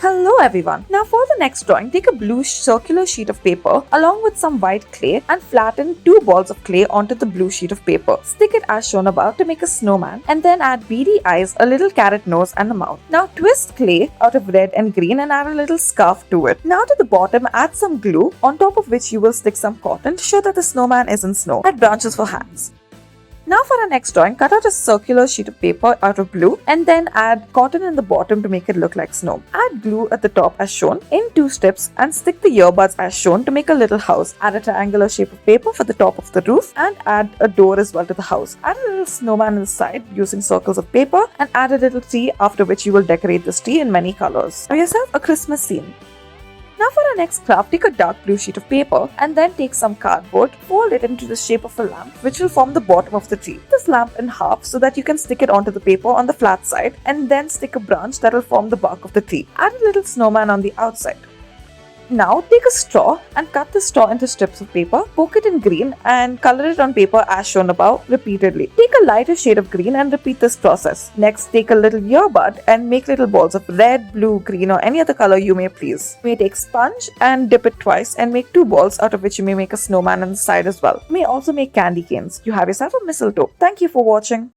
Hello everyone. Now for the next drawing, take a blue circular sheet of paper along with some white clay and flatten two balls of clay onto the blue sheet of paper. Stick it as shown above to make a snowman and then add beady eyes, a little carrot nose and a mouth. Now twist clay out of red and green and add a little scarf to it. Now to the bottom, add some glue on top of which you will stick some cotton to show that the snowman is in snow. Add branches for hands. Now for our next drawing, cut out a circular sheet of paper out of blue and then add cotton in the bottom to make it look like snow. Add glue at the top as shown in two strips and stick the earbuds as shown to make a little house. Add a triangular shape of paper for the top of the roof and add a door as well to the house. Add a little snowman on the side using circles of paper and add a little tree, after which you will decorate this tree in many colors. Have yourself a Christmas scene. Now for our next craft, take a dark blue sheet of paper and then take some cardboard, fold it into the shape of a lamp which will form the bottom of the tree. Cut this lamp in half so that you can stick it onto the paper on the flat side and then stick a branch that will form the bark of the tree. Add a little snowman on the outside. Now take a straw and cut the straw into strips of paper, poke it in green and color it on paper as shown above repeatedly. Take a lighter shade of green and repeat this process. Next, take a little earbud and make little balls of red, blue, green or any other color you may please. You may take sponge and dip it twice and make two balls, out of which you may make a snowman on the side as well. You may also make candy canes. You have yourself a mistletoe. Thank you for watching.